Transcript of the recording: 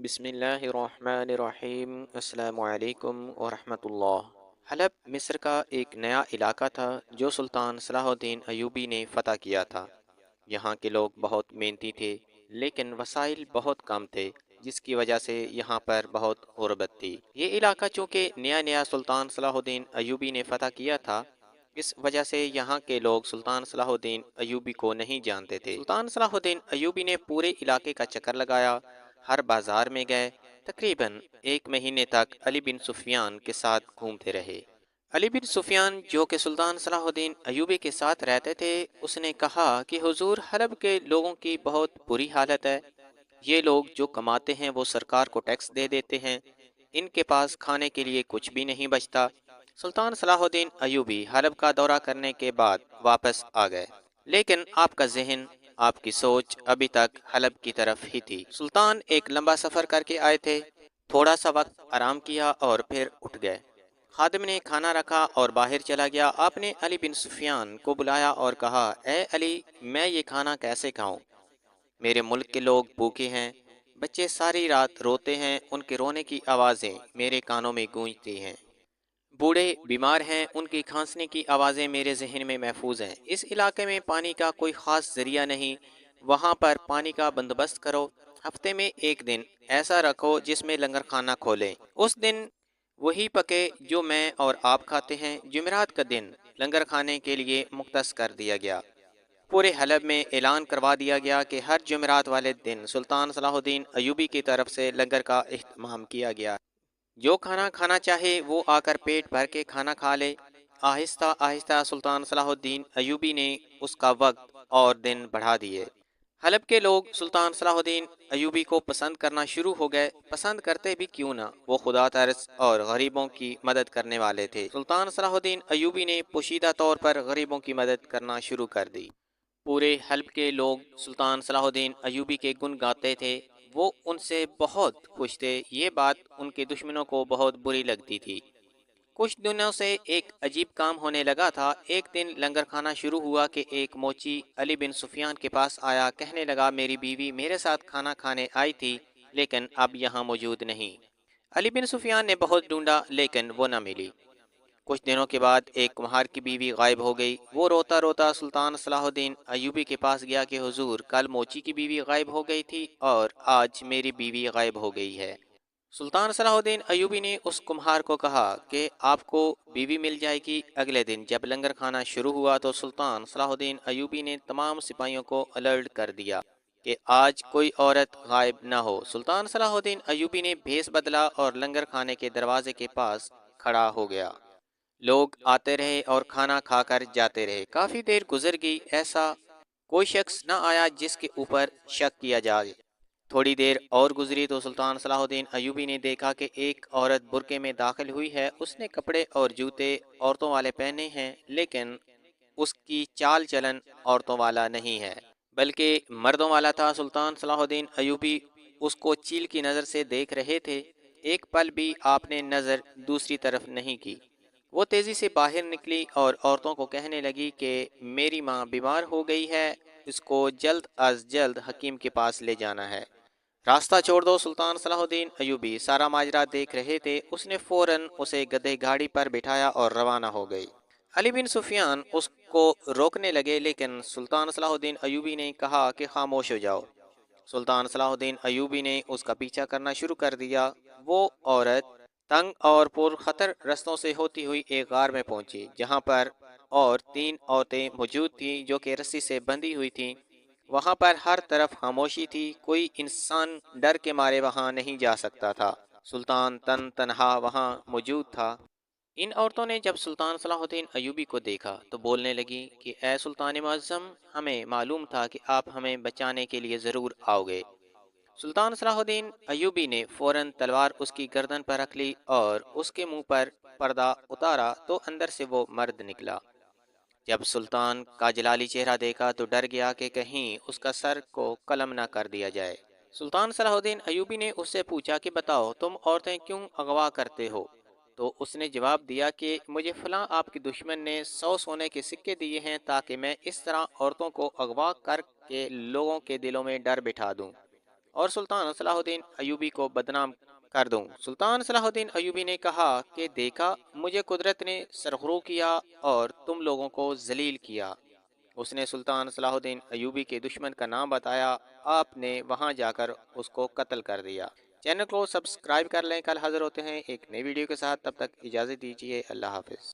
بسم اللہ الرحمن الرحیم۔ السلام علیکم ورحمۃ اللہ۔ حلب مصر کا ایک نیا علاقہ تھا جو سلطان صلاح الدین ایوبی نے فتح کیا تھا۔ یہاں کے لوگ بہت محنتی تھے لیکن وسائل بہت کم تھے، جس کی وجہ سے یہاں پر بہت غربت تھی۔ یہ علاقہ چونکہ نیا نیا سلطان صلاح الدین ایوبی نے فتح کیا تھا، اس وجہ سے یہاں کے لوگ سلطان صلاح الدین ایوبی کو نہیں جانتے تھے۔ سلطان صلاح الدین ایوبی نے پورے علاقے کا چکر لگایا، ہر بازار میں گئے، تقریباً ایک مہینے تک علی بن سفیان کے ساتھ گھومتے رہے۔ علی بن سفیان جو کہ سلطان صلاح الدین ایوبی کے ساتھ رہتے تھے، اس نے کہا کہ حضور، حلب کے لوگوں کی بہت بری حالت ہے۔ یہ لوگ جو کماتے ہیں وہ سرکار کو ٹیکس دے دیتے ہیں، ان کے پاس کھانے کے لیے کچھ بھی نہیں بچتا۔ سلطان صلاح الدین ایوبی حلب کا دورہ کرنے کے بعد واپس آ گئے، لیکن آپ کا ذہن، آپ کی سوچ ابھی تک حلب کی طرف ہی تھی۔ سلطان ایک لمبا سفر کر کے آئے تھے، تھوڑا سا وقت آرام کیا اور پھر اٹھ گئے۔ خادم نے کھانا رکھا اور باہر چلا گیا۔ آپ نے علی بن سفیان کو بلایا اور کہا، اے علی، میں یہ کھانا کیسے کھاؤں؟ میرے ملک کے لوگ بھوکے ہیں، بچے ساری رات روتے ہیں، ان کے رونے کی آوازیں میرے کانوں میں گونجتی ہیں، بوڑھے بیمار ہیں، ان کی کھانسنے کی آوازیں میرے ذہن میں محفوظ ہیں۔ اس علاقے میں پانی کا کوئی خاص ذریعہ نہیں، وہاں پر پانی کا بندوبست کرو۔ ہفتے میں ایک دن ایسا رکھو جس میں لنگر خانہ کھولیں، اس دن وہی پکے جو میں اور آپ کھاتے ہیں۔ جمعرات کا دن لنگر کھانے کے لیے مختص کر دیا گیا۔ پورے حلب میں اعلان کروا دیا گیا کہ ہر جمعرات والے دن سلطان صلاح الدین ایوبی کی طرف سے لنگر کا اہتمام کیا گیا۔ جو کھانا کھانا چاہے وہ آ کر پیٹ بھر کے کھانا کھا لے۔ آہستہ آہستہ سلطان صلاح الدین ایوبی نے اس کا وقت اور دن بڑھا دیے۔ حلب کے لوگ سلطان صلاح الدین ایوبی کو پسند کرنا شروع ہو گئے۔ پسند کرتے بھی کیوں نہ، وہ خدا ترس اور غریبوں کی مدد کرنے والے تھے۔ سلطان صلاح الدین ایوبی نے پوشیدہ طور پر غریبوں کی مدد کرنا شروع کر دی۔ پورے حلب کے لوگ سلطان صلاح الدین ایوبی کے گن گاتے تھے، وہ ان سے بہت خوش تھے۔ یہ بات ان کے دشمنوں کو بہت بری لگتی تھی۔ کچھ دنوں سے ایک عجیب کام ہونے لگا تھا۔ ایک دن لنگر کھانا شروع ہوا کہ ایک موچی علی بن سفیان کے پاس آیا، کہنے لگا، میری بیوی میرے ساتھ کھانا کھانے آئی تھی لیکن اب یہاں موجود نہیں۔ علی بن سفیان نے بہت ڈھونڈا لیکن وہ نہ ملی۔ کچھ دنوں کے بعد ایک کمہار کی بیوی غائب ہو گئی۔ وہ روتا روتا سلطان صلاح الدین ایوبی کے پاس گیا کہ حضور، کل موچی کی بیوی غائب ہو گئی تھی اور آج میری بیوی غائب ہو گئی ہے۔ سلطان صلاح الدین ایوبی نے اس کمہار کو کہا کہ آپ کو بیوی مل جائے گی۔ اگلے دن جب لنگر کھانا شروع ہوا تو سلطان صلاح الدین ایوبی نے تمام سپاہیوں کو الرٹ کر دیا کہ آج کوئی عورت غائب نہ ہو۔ سلطان صلاح الدین ایوبی نے بھیس بدلا اور لنگر کھانے کے دروازے کے پاس کھڑا ہو گیا۔ لوگ آتے رہے اور کھانا کھا کر جاتے رہے۔ کافی دیر گزر گئی، ایسا کوئی شخص نہ آیا جس کے اوپر شک کیا جائے۔ تھوڑی دیر اور گزری تو سلطان صلاح الدین ایوبی نے دیکھا کہ ایک عورت برقعے میں داخل ہوئی ہے۔ اس نے کپڑے اور جوتے عورتوں والے پہنے ہیں، لیکن اس کی چال چلن عورتوں والا نہیں ہے بلکہ مردوں والا تھا۔ سلطان صلاح الدین ایوبی اس کو چیل کی نظر سے دیکھ رہے تھے، ایک پل بھی آپ نے نظر دوسری طرف نہیں کی۔ وہ تیزی سے باہر نکلی اور عورتوں کو کہنے لگی کہ میری ماں بیمار ہو گئی ہے، اس کو جلد از جلد حکیم کے پاس لے جانا ہے، راستہ چھوڑ دو۔ سلطان صلاح الدین ایوبی سارا ماجرا دیکھ رہے تھے۔ اس نے فوراً اسے گدھے گاڑی پر بٹھایا اور روانہ ہو گئی۔ علی بن سفیان اس کو روکنے لگے لیکن سلطان صلاح الدین ایوبی نے کہا کہ خاموش ہو جاؤ۔ سلطان صلاح الدین ایوبی نے اس کا پیچھا کرنا شروع کر دیا۔ وہ عورت تنگ اور پر خطر رستوں سے ہوتی ہوئی ایک غار میں پہنچی، جہاں پر اور تین عورتیں موجود تھیں جو کہ رسی سے بندھی ہوئی تھیں۔ وہاں پر ہر طرف خاموشی تھی، کوئی انسان ڈر کے مارے وہاں نہیں جا سکتا تھا۔ سلطان تنہا وہاں موجود تھا۔ ان عورتوں نے جب سلطان صلاح الدین ایوبی کو دیکھا تو بولنے لگی کہ اے سلطان معظم، ہمیں معلوم تھا کہ آپ ہمیں بچانے کے لیے ضرور آؤ گے۔ سلطان صلاح الدین ایوبی نے فوراً تلوار اس کی گردن پر رکھ لی اور اس کے منہ پر پردہ اتارا تو اندر سے وہ مرد نکلا۔ جب سلطان کا جلالی چہرہ دیکھا تو ڈر گیا کہ کہیں اس کا سر کو قلم نہ کر دیا جائے۔ سلطان صلاح الدین ایوبی نے اس سے پوچھا کہ بتاؤ، تم عورتیں کیوں اغوا کرتے ہو؟ تو اس نے جواب دیا کہ مجھے فلاں آپ کے دشمن نے 100 سونے کے سکے دیے ہیں تاکہ میں اس طرح عورتوں کو اغوا کر کے لوگوں کے دلوں میں ڈر بٹھا دوں۔ اور سلطان صلاح الدین ایوبی کو بدنام کر دوں۔ سلطان صلاح الدین ایوبی نے کہا کہ دیکھا، مجھے قدرت نے سرخرو کیا اور تم لوگوں کو ذلیل کیا۔ اس نے سلطان صلاح الدین ایوبی کے دشمن کا نام بتایا، آپ نے وہاں جا کر اس کو قتل کر دیا۔ چینل کو سبسکرائب کر لیں، کل حاضر ہوتے ہیں ایک نئی ویڈیو کے ساتھ، تب تک اجازت دیجیے، اللہ حافظ۔